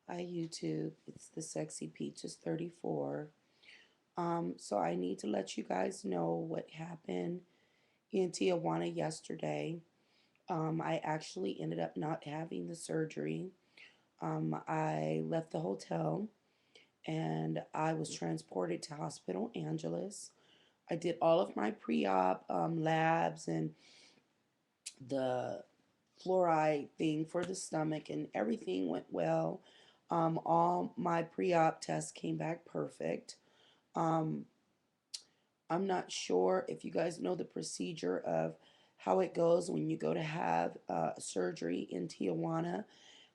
Hi YouTube, it's the Sexy Peaches 34. So I need to let you guys know what happened in Tijuana yesterday. I actually ended up not having the surgery. I left the hotel and I was transported to Hospital Angeles. I did all of my pre-op labs and the fluoride thing for the stomach, and everything went well. All my pre-op tests came back perfect. Um, I'm not sure if you guys know the procedure of how it goes when you go to have surgery in Tijuana,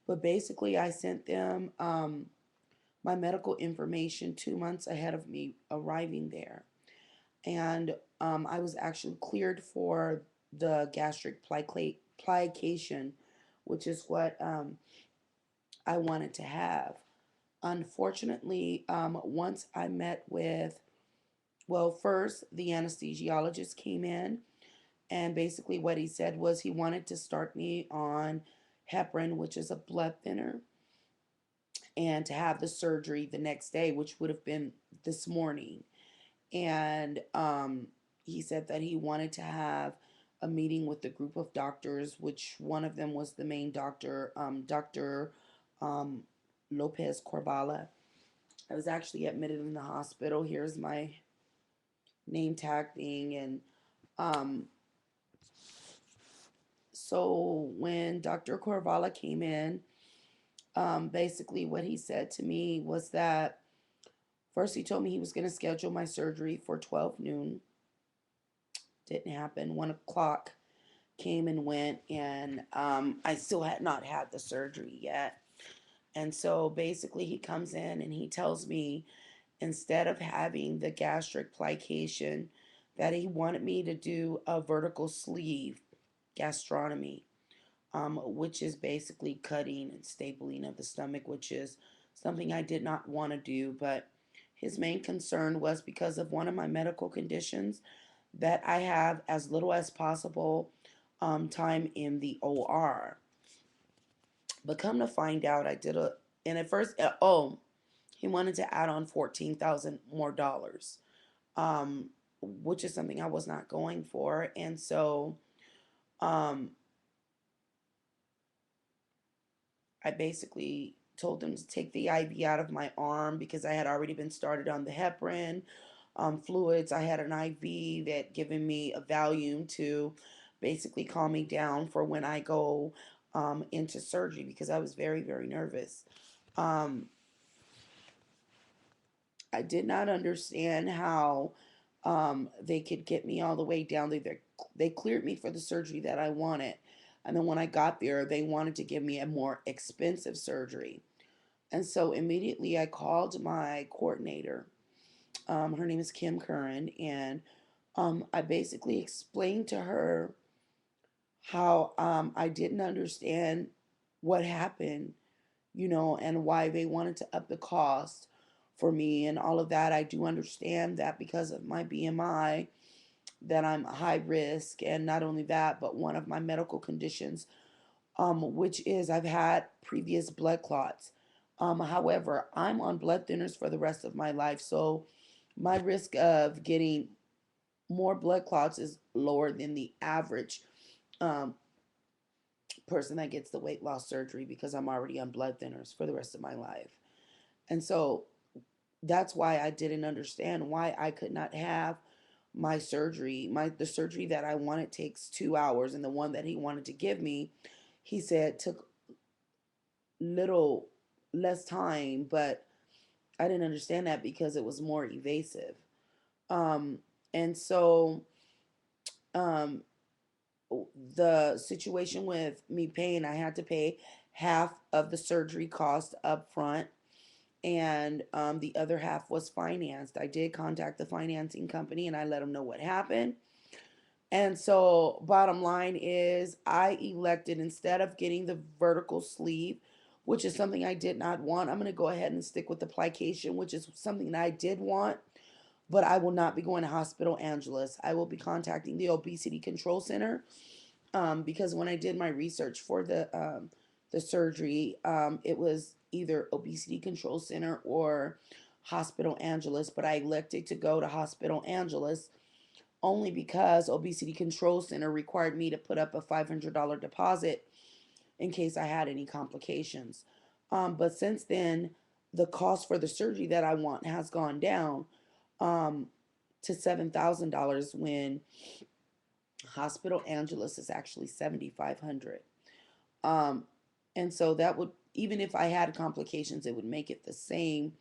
but basically, I sent them my medical information 2 months ahead of me arriving there, and I was actually cleared for the gastric plication, which is what I wanted to have. Unfortunately, once I met with, well, first the anesthesiologist came in, and basically what he said was he wanted to start me on heparin, which is a blood thinner, and to have the surgery the next day, which would have been this morning. And he said that he wanted to have a meeting with the group of doctors, which one of them was the main doctor, Dr. Um, Lopez Corvala. I was actually admitted in the hospital. Here's my name tag thing. And um, so when Dr. Corvala came in, basically what he said to me was that first he told me he was going to schedule my surgery for 12 noon. Didn't happen. 1 o'clock came and went, and I still had not had the surgery yet. And so basically, he comes in and he tells me instead of having the gastric plication, that he wanted me to do a vertical sleeve gastronomy, which is basically cutting and stapling of the stomach, which is something I did not want to do. But his main concern was because of one of my medical conditions that I have as little as possible time in the OR. But come to find out, I did a, and at first, he wanted to add on 14,000 more dollars, which is something I was not going for. And so um, I basically told them to take the IV out of my arm because I had already been started on the heparin fluids. I had an IV that given me a Valium to basically calm me down for when I go into surgery because I was very, very nervous. Um, I did not understand how they could get me all the way down. They cleared me for the surgery that I wanted. And then when I got there, they wanted to give me a more expensive surgery. And so immediately I called my coordinator. Her name is Kim Curran. And I basically explained to her how I didn't understand what happened, and why they wanted to up the cost for me and all of that. I do understand that because of my BMI, that I'm high risk, and not only that, but one of my medical conditions, which is I've had previous blood clots. However, I'm on blood thinners for the rest of my life, so my risk of getting more blood clots is lower than the average um, person that gets the weight loss surgery because I'm already on blood thinners for the rest of my life. And so that's why I didn't understand why I could not have my surgery. The surgery that I wanted takes 2 hours, and the one that he wanted to give me, he said took little less time, but I didn't understand that because it was more evasive. Um, and so um, the situation with me paying, I had to pay half of the surgery cost up front, and the other half was financed. I did contact the financing company and I let them know what happened. And so, bottom line is, I elected instead of getting the vertical sleeve, which is something I did not want, I'm going to go ahead and stick with the plication, which is something that I did want. But I will not be going to Hospital Angeles. I will be contacting the Obesity Control Center, because when I did my research for the surgery, it was either Obesity Control Center or Hospital Angeles, but I elected to go to Hospital Angeles only because Obesity Control Center required me to put up a $500 deposit in case I had any complications. But since then, the cost for the surgery that I want has gone down um, to $7,000 when Hospital Angeles is actually 7,500. Um, and so that would, even if I had complications, it would make it the same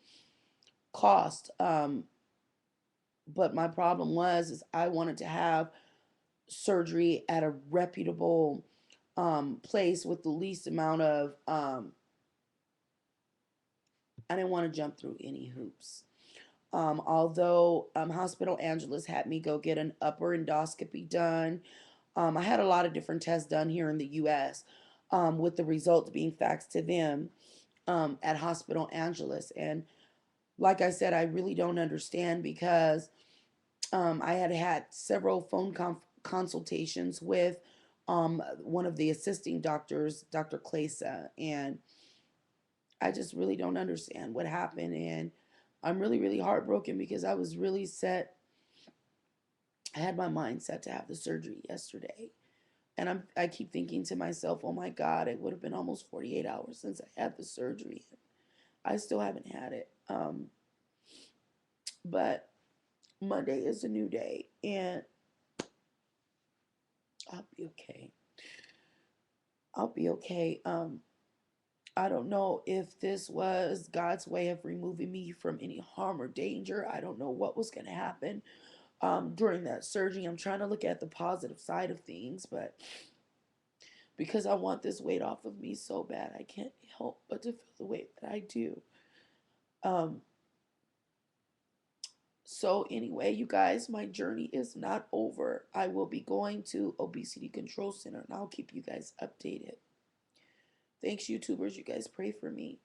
cost. But my problem was is I wanted to have surgery at a reputable place with the least amount of I didn't want to jump through any hoops. Although Hospital Angeles had me go get an upper endoscopy done, I had a lot of different tests done here in the U.S. With the results being faxed to them at Hospital Angeles. And like I said, I really don't understand because I had had several phone consultations with one of the assisting doctors, Dr. Klesa, and I just really don't understand what happened. And I'm really, really heartbroken because I was really set. I had my mind set to have the surgery yesterday. And I keep thinking to myself, oh my God, it would have been almost 48 hours since I had the surgery. I still haven't had it. But Monday is a new day and I'll be okay. I'll be okay. I don't know if this was God's way of removing me from any harm or danger. I don't know what was going to happen during that surgery. I'm trying to look at the positive side of things, but because I want this weight off of me so bad, I can't help but to feel the weight that I do. Um, so anyway, you guys, my journey is not over. I will be going to Obesity Control Center and I'll keep you guys updated. Thanks, YouTubers. You guys pray for me.